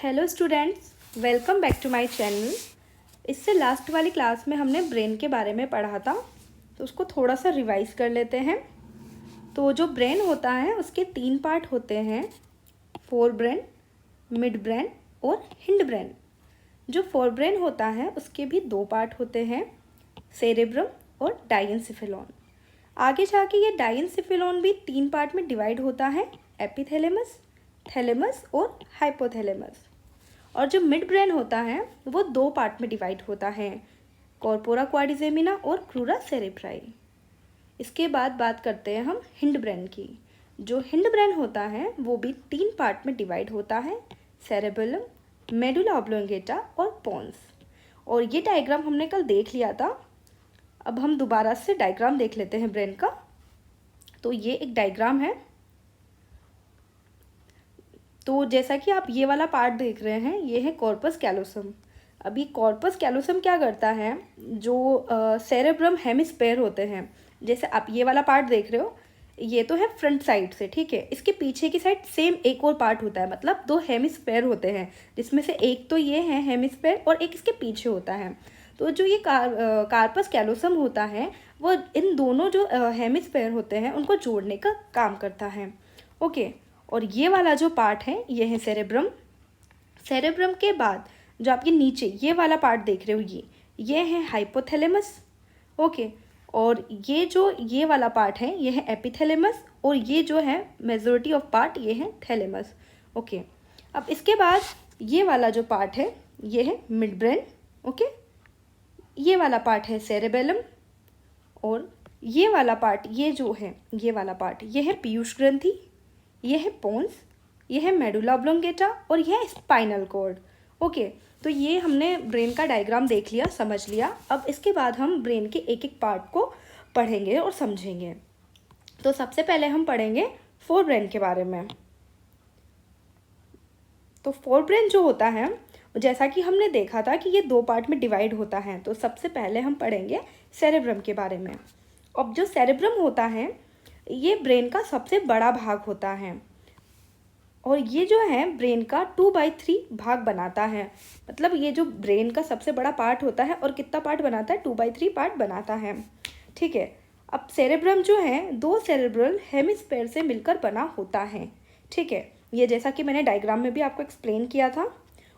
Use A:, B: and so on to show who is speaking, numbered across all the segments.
A: Hello students, welcome back to my channel. इससे last वाली class में हमने ब्रेन के बारे में पढ़ा था, तो उसको थोड़ा सा रिवाइज कर लेते हैं। तो जो ब्रेन होता है उसके 3 पार्ट होते हैं, फोर ब्रेन, मिड ब्रेन और हिंड ब्रेन। जो फोर ब्रेन होता है उसके भी 2 पार्ट होते हैं, सेरेब्रम और डाइएन्सेफेलॉन। आगे जाके ये डाइएन्सेफेलॉन भी 3 पार्ट में डिवाइड होता है, एपिथैलेमस, थैलेमस और हाइपोथैलेमस। और जो मिड ब्रेन होता है वो 2 पार्ट में डिवाइड होता है, कॉर्पोरा क्वाड्रिजेमिना और क्रूरा सेरेब्राई। इसके बाद बात करते हैं हम हिंड ब्रेन की। जो हिंड ब्रेन होता है वो भी 3 पार्ट में डिवाइड होता है, सेरेबेलम, मेडुला ऑब्लोंगेटा और पोन्स। और ये डायग्राम हमने कल देख लिया था। अब हम दोबारा से डायग्राम देख लेते हैं ब्रेन का। तो ये एक डायग्राम है। तो जैसा कि आप ये वाला पार्ट देख रहे हैं, ये है कॉर्पस कैलोसम। अभी कॉर्पस कैलोसम क्या करता है, जो सेरेब्रम हेमिस्फेयर होते हैं, जैसे आप ये वाला पार्ट देख रहे हो, ये तो है फ्रंट साइड से, ठीक है। इसके पीछे की साइड सेम एक और पार्ट होता है, मतलब 2 हेमिस्फेयर होते हैं, जिसमें से एक तो ये है हेमिस्फेयर और एक इसके पीछे होता है। तो जो ये कार्पस कैलोसम होता है वो इन दोनों जो हेमिस्फेयर होते हैं उनको जोड़ने का काम करता है, ओके। और ये वाला जो पार्ट है ये है सेरेब्रम। सेरेब्रम के बाद जो आपके नीचे ये वाला पार्ट देख रहे हो, ये है हाइपोथैलेमस, ओके। और ये वाला पार्ट है ये है एपिथैलेमस, और ये जो है मेजॉरिटी ऑफ पार्ट ये है थैलेमस, ओके। अब इसके बाद ये वाला जो पार्ट है ये है मिड ब्रेन, ओके। ये वाला पार्ट है सेरेबेलम, और ये वाला पार्ट ये वाला पार्ट ये है पीयूष ग्रंथि, ये है पोन्स, ये है मेडुला ऑब्लोंगेटा और यह है स्पाइनल कॉर्ड, ओके। तो ये हमने ब्रेन का डायग्राम देख लिया, समझ लिया। अब इसके बाद हम ब्रेन के एक एक पार्ट को पढ़ेंगे और समझेंगे। तो सबसे पहले हम पढ़ेंगे फोर ब्रेन के बारे में। तो फोर ब्रेन जो होता है, जैसा कि हमने देखा था कि ये 2 पार्ट में डिवाइड होता है, तो सबसे पहले हम पढ़ेंगे सेरेब्रम के बारे में। अब जो सेरेब्रम होता है ये ब्रेन का सबसे बड़ा भाग होता है, और ये जो है ब्रेन का 2/3 भाग बनाता है। मतलब ये जो ब्रेन का सबसे बड़ा पार्ट होता है और कितना पार्ट बनाता है, 2/3 पार्ट बनाता है, ठीक है। अब सेरेब्रम जो है 2 सेरेब्रल हेमिस्फेयर से मिलकर बना होता है, ठीक है। ये जैसा कि मैंने डायग्राम में भी आपको एक्सप्लेन किया था।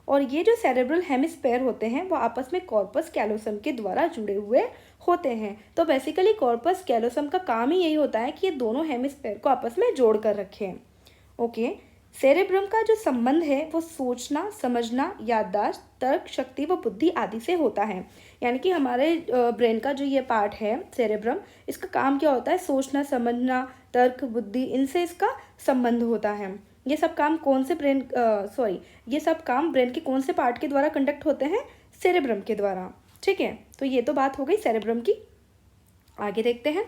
A: और ये जो सेरेब्रल हेमिस्फेयर होते हैं वो आपस में कॉर्पस कैलोसम के द्वारा जुड़े हुए होते हैं। तो बेसिकली कॉर्पस कैलोसम का काम ही यही होता है कि ये दोनों हेमिस्फेयर को आपस में जोड़ कर रखें, ओके। सेरेब्रम का जो संबंध है वो सोचना, समझना, याददाश्त, तर्क शक्ति व बुद्धि आदि से होता है। यानी कि हमारे ब्रेन का जो ये पार्ट है सेरेब्रम, इसका काम क्या होता है, सोचना, समझना, तर्क, बुद्धि, इनसे इसका संबंध होता है। ये सब काम ये सब काम ब्रेन के कौन से पार्ट के द्वारा कंडक्ट होते हैं, सेरेब्रम के द्वारा, ठीक है। तो ये तो बात हो गई सेरेब्रम की। आगे देखते हैं।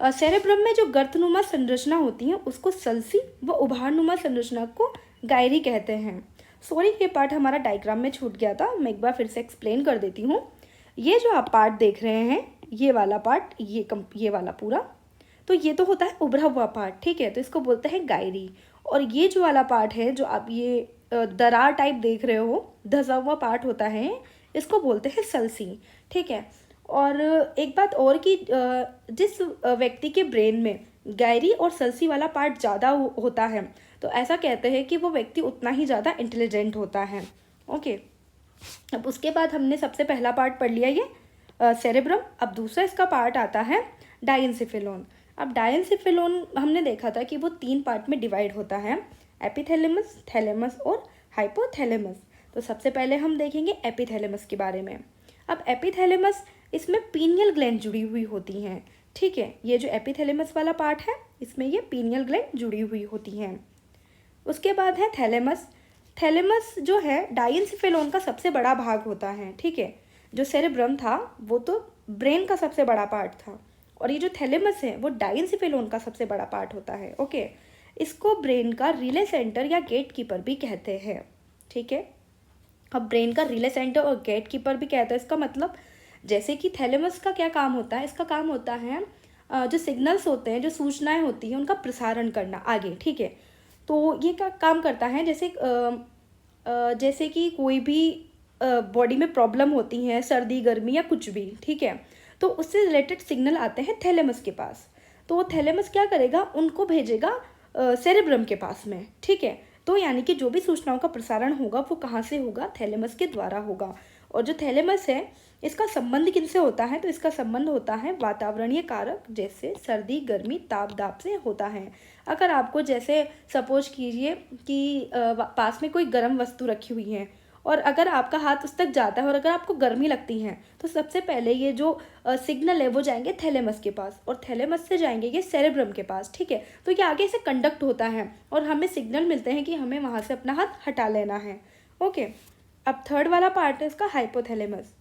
A: सेरेब्रम में जो गर्तनुमा संरचना होती है उसको सल्सी व उभारनुमा संरचना को गायरी कहते हैं। सॉरी, ये पार्ट हमारा डायग्राम में छूट गया था, मैं एक बार फिर से एक्सप्लेन कर देती हूँ। ये जो आप पार्ट देख रहे हैं, ये वाला पार्ट, ये वाला पूरा, तो ये तो होता है उभरा हुआ पार्ट, ठीक है, तो इसको बोलते हैं गायरी। और ये जो वाला पार्ट है जो आप ये दरार टाइप देख रहे हो, धंसा हुआ पार्ट होता है, इसको बोलते हैं सल्सी, ठीक है। और एक बात और कि जिस व्यक्ति के ब्रेन में गायरी और सल्सी वाला पार्ट ज़्यादा होता है, तो ऐसा कहते हैं कि वो व्यक्ति उतना ही ज़्यादा इंटेलिजेंट होता है, ओके। अब उसके बाद हमने सबसे पहला पार्ट पढ़ लिया ये सेरेब्रम। अब दूसरा इसका पार्ट आता है डाइएन्सेफेलॉन। अब डाइएन्सेफेलॉन हमने देखा था कि वो 3 पार्ट में डिवाइड होता है, एपिथैलेमस, थैलेमस और हाइपोथैलेमस। तो सबसे पहले हम देखेंगे एपिथैलेमस के बारे में। अब एपिथैलेमस, इसमें पीनियल ग्लैंड जुड़ी हुई होती हैं, ठीक है। ये जो एपिथैलेमस वाला पार्ट है इसमें ये पीनियल ग्लैंड जुड़ी हुई होती हैं। उसके बाद है थैलेमस। थैलेमस जो है डाइएन्सेफेलॉन का सबसे बड़ा भाग होता है, ठीक है। जो सेरेब्रम था वो तो ब्रेन का सबसे बड़ा पार्ट था, और ये जो थैलेमस है वो डाइएन्सेफेलॉन का सबसे बड़ा पार्ट होता है, ओके। इसको ब्रेन का रिले सेंटर या गेट कीपर भी कहते हैं, ठीक है। अब ब्रेन का रिले सेंटर और गेट कीपर भी कहते हैं, इसका मतलब जैसे कि थैलेमस का क्या काम होता है, इसका काम होता है जो सिग्नल्स होते हैं, जो सूचनाएं होती हैं, उनका प्रसारण करना आगे, ठीक है। तो ये क्या काम करता है, जैसे कि कोई भी बॉडी में प्रॉब्लम होती है, सर्दी गर्मी या कुछ भी, ठीक है, तो उससे रिलेटेड सिग्नल आते हैं थैलेमस के पास। तो वो थैलेमस क्या करेगा, उनको भेजेगा सेरेब्रम के पास में, ठीक है। तो यानी कि जो भी सूचनाओं का प्रसारण होगा वो कहाँ से होगा, थैलेमस के द्वारा होगा। और जो थैलेमस है इसका संबंध किनसे होता है, तो इसका संबंध होता है वातावरणीय कारक जैसे सर्दी गर्मी ताप दाप से होता है। अगर आपको जैसे सपोज कीजिए कि पास में कोई गर्म वस्तु रखी हुई है और अगर आपका हाथ उस तक जाता है और अगर आपको गर्मी लगती है तो सबसे पहले ये जो सिग्नल है वो जाएंगे थैलेमस के पास और थैलेमस से जाएंगे ये सेरेब्रम के पास, ठीक है। तो ये आगे से कंडक्ट होता है और हमें सिग्नल मिलते हैं कि हमें वहाँ से अपना हाथ हटा लेना है। ओके, अब थर्ड वाला पार्ट है इसका हाइपोथैलेमस।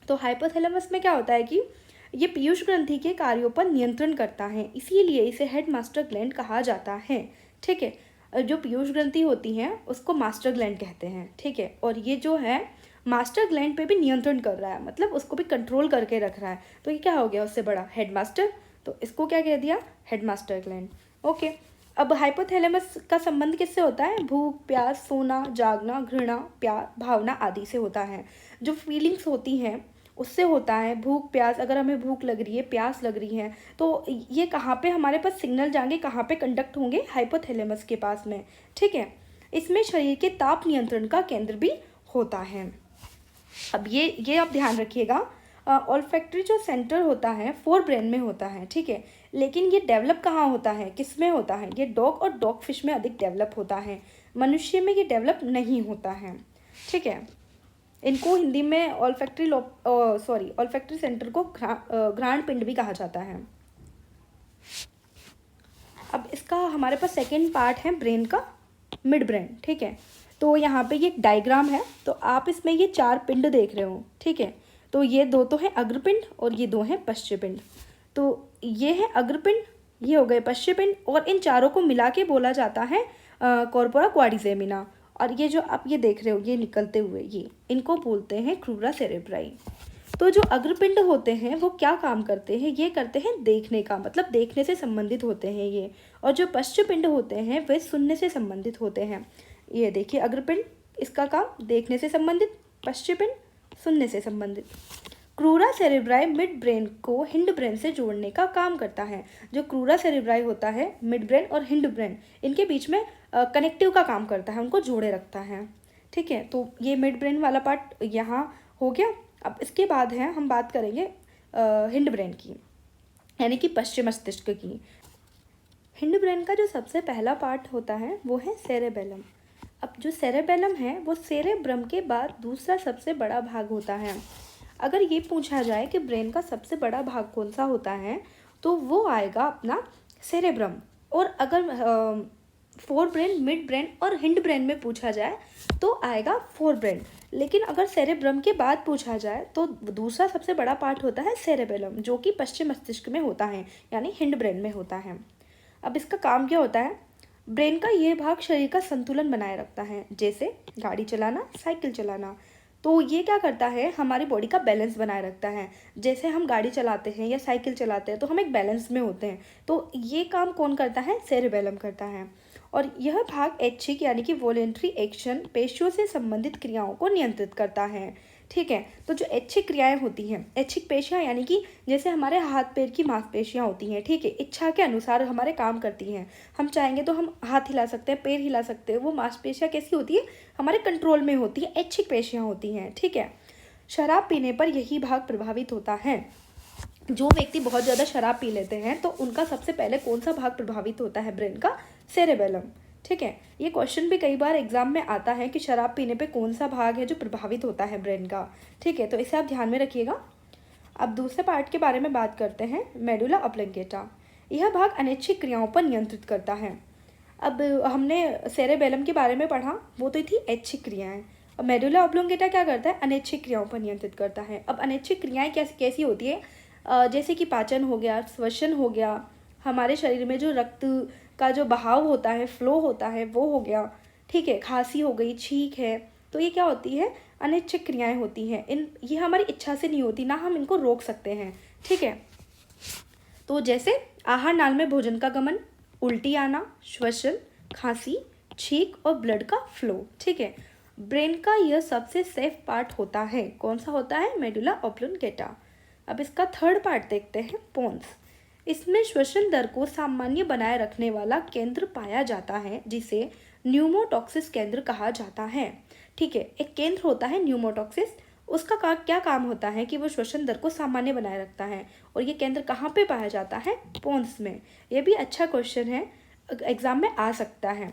A: तो हाइपोथैलेमस में क्या होता है कि ये पीयूष ग्रंथि के कार्यों पर नियंत्रण करता है, इसीलिए इसे हेड मास्टर ग्लैंड कहा जाता है, ठीक है। जो पीयूष ग्रंथि होती हैं उसको मास्टर ग्लैंड कहते हैं, ठीक है। और ये जो है मास्टर ग्लैंड पे भी नियंत्रण कर रहा है, मतलब उसको भी कंट्रोल करके रख रहा है। तो ये क्या हो गया उससे बड़ा हेड मास्टर, तो इसको क्या कह दिया, हेड मास्टर ग्लैंड। ओके, अब हाइपोथैलेमस का संबंध किससे होता है, भूख प्यास सोना जागना घृणा प्यार भावना आदि से होता है। जो फीलिंग्स होती हैं उससे होता है, भूख प्यास, अगर हमें भूख लग रही है प्यास लग रही है तो ये कहाँ पे हमारे पास सिग्नल जाएंगे, कहाँ पे कंडक्ट होंगे, हाइपोथैलेमस के पास में, ठीक है। इसमें शरीर के ताप नियंत्रण का केंद्र भी होता है। अब ये आप ध्यान रखिएगा, ऑल्फैक्टरी जो सेंटर होता है फोर ब्रेन में होता है, ठीक है। लेकिन ये डेवलप कहाँ होता है, किस में होता है, ये डॉग और डॉग फिश में अधिक डेवलप होता है, मनुष्य में ये डेवलप नहीं होता है, ठीक है। इनको हिंदी में ऑल्फैक्टरी सेंटर को घ्राण पिंड भी कहा जाता है। अब इसका हमारे पास सेकेंड पार्ट है ब्रेन का, मिड ब्रेन, ठीक है। तो यहाँ पे ये एक डायग्राम है, तो आप इसमें ये 4 पिंड देख रहे हो, ठीक है। तो ये 2 तो हैं अग्रपिंड और ये 2 हैं पश्चपिंड। तो ये है अग्रपिंड, ये हो गए पश्चपिंड, और इन चारों को मिला के बोला जाता है कॉर्पोरा क्वाड्रिसेमिना। और ये जो आप ये देख रहे हो ये निकलते हुए, ये इनको बोलते हैं क्रूरा सेरेब्राई। तो जो अग्रपिंड होते हैं वो क्या काम करते हैं, ये करते हैं देखने का, मतलब देखने से संबंधित होते हैं ये। और जो पश्चपिंड होते हैं वे सुनने से संबंधित होते हैं। ये देखिए अग्रपिंड, इसका काम देखने से संबंधित, पश्चपिंड सुनने से संबंधित। क्रूरा सेरेब्राई मिड ब्रेन को हिंड ब्रेन से जोड़ने का काम करता है। जो क्रूरा सेरेब्राई होता है मिड ब्रेन और हिंड ब्रेन इनके बीच में कनेक्टिव का काम करता है, उनको जोड़े रखता है, ठीक है। तो ये मिड ब्रेन वाला पार्ट यहाँ हो गया। अब इसके बाद है हम बात करेंगे हिंड ब्रेन की, यानी कि पश्चिम मस्तिष्क की। हिंड ब्रेन का जो सबसे पहला पार्ट होता है वो है सेरेबेलम। अब जो सेरेबेलम है वो सेरेब्रम के बाद दूसरा सबसे बड़ा भाग होता है। अगर ये पूछा जाए कि ब्रेन का सबसे बड़ा भाग कौन सा होता है तो वो आएगा अपना सेरेब्रम। और अगर फोर ब्रेन मिड ब्रेन और हिंड ब्रेन में पूछा जाए तो आएगा फोर ब्रेन। लेकिन अगर सेरेब्रम के बाद पूछा जाए तो दूसरा सबसे बड़ा पार्ट होता है सेरेबेलम, जो कि पश्चिम मस्तिष्क में होता है, यानी हिंड ब्रेन में होता है। अब इसका काम क्या होता है, ब्रेन का ये भाग शरीर का संतुलन बनाए रखता है, जैसे गाड़ी चलाना साइकिल चलाना। तो ये क्या करता है, हमारी बॉडी का बैलेंस बनाए रखता है। जैसे हम गाड़ी चलाते हैं या साइकिल चलाते हैं तो हम एक बैलेंस में होते हैं, तो ये काम कौन करता है, सेरेबेलम करता है। और यह भाग ऐच्छिक यानी कि वॉलेंट्री एक्शन पेशियों से संबंधित क्रियाओं को नियंत्रित करता है, ठीक है। तो जो ऐच्छिक क्रियाएं होती हैं, ऐच्छिक पेशियां यानी कि जैसे हमारे हाथ पैर की मांसपेशियां होती हैं, ठीक है, इच्छा के अनुसार हमारे काम करती हैं। हम चाहेंगे तो हम हाथ हिला सकते हैं, पैर हिला सकते हैं, वो मांसपेशियां कैसी होती है, हमारे कंट्रोल में होती है, ऐच्छिक पेशियां होती हैं, ठीक है। शराब पीने पर यही भाग प्रभावित होता है। जो व्यक्ति बहुत ज़्यादा शराब पी लेते हैं तो उनका सबसे पहले कौन सा भाग प्रभावित होता है ब्रेन का, सेरेबेलम, ठीक है। ये क्वेश्चन भी कई बार एग्जाम में आता है कि शराब पीने पे कौन सा भाग है जो प्रभावित होता है ब्रेन का, ठीक है। तो इसे आप ध्यान में रखिएगा। अब दूसरे पार्ट के बारे में बात करते हैं, मेडुला ऑब्लोंगेटा। यह भाग अनैच्छिक क्रियाओं पर नियंत्रित करता है। अब हमने सेरेबेलम के बारे में पढ़ा, वो तो थी ऐच्छिक क्रियाएं। अब मेडुला ऑब्लोंगेटा क्या करता है, अनैच्छिक क्रियाओं पर नियंत्रित करता है। अब अनैच्छिक क्रियाएं कैसी होती है, जैसे कि पाचन हो गया, श्वसन हो गया, हमारे शरीर में जो रक्त का जो बहाव होता है, फ्लो होता है, वो हो गया, ठीक है, खांसी हो गई, छींक है, तो ये क्या होती है, अनैच्छिक क्रियाएं होती हैं। ये हमारी इच्छा से नहीं होती, ना हम इनको रोक सकते हैं, ठीक है। तो जैसे आहार नाल में भोजन का गमन, उल्टी आना, श्वसन, खांसी, छींक और ब्लड का फ्लो। ठीक है, ब्रेन का यह सबसे सेफ पार्ट होता है। कौन सा होता है? Medulla oblongata. अब इसका थर्ड पार्ट देखते हैं, पोन्स। इसमें श्वसन दर को सामान्य बनाए रखने वाला केंद्र पाया जाता है जिसे न्यूमोटॉक्सिस केंद्र कहा जाता है। ठीक है, एक केंद्र होता है न्यूमोटॉक्सिस, उसका क्या काम होता है कि वो श्वसन दर को सामान्य बनाए रखता है। और ये केंद्र कहाँ पे पाया जाता है? पोन्स में। ये भी अच्छा क्वेश्चन है, एग्जाम में आ सकता है।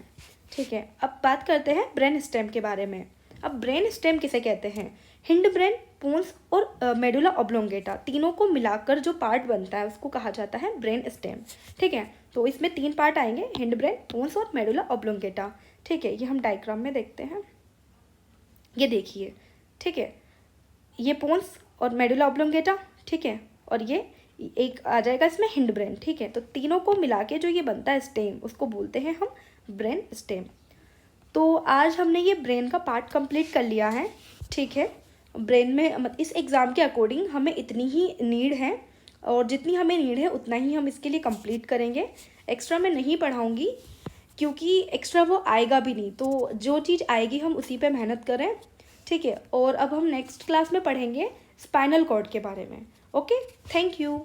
A: ठीक है, अब बात करते हैं ब्रेन स्टेम के बारे में। अब ब्रेन स्टेम किसे कहते हैं? हिंड ब्रेन, पोन्स और मेडुला ऑब्लोंगेटा, तीनों को मिलाकर जो पार्ट बनता है उसको कहा जाता है ब्रेन स्टेम। ठीक है, तो इसमें 3 पार्ट आएंगे, हिंड ब्रेन, पोन्स और मेडुला ऑब्लोंगेटा। ठीक है, ये हम डायग्राम में देखते हैं। ये देखिए, ठीक है, ये पोन्स और मेडुला ऑब्लोंगेटा। ठीक है, और ये एक आ जाएगा इसमें हिंड ब्रेन। ठीक है, तो तीनों को मिला के जो ये बनता है स्टेम, उसको बोलते हैं हम ब्रेन स्टेम। तो आज हमने ये ब्रेन का पार्ट कंप्लीट कर लिया है। ठीक है, ब्रेन में इस एग्ज़ाम के अकॉर्डिंग हमें इतनी ही नीड है, और जितनी हमें नीड है उतना ही हम इसके लिए कंप्लीट करेंगे। एक्स्ट्रा मैं नहीं पढ़ाऊँगी क्योंकि एक्स्ट्रा वो आएगा भी नहीं, तो जो चीज़ आएगी हम उसी पे मेहनत करें। ठीक है, और अब हम नेक्स्ट क्लास में पढ़ेंगे स्पाइनल कॉर्ड के बारे में। Okay, thank you.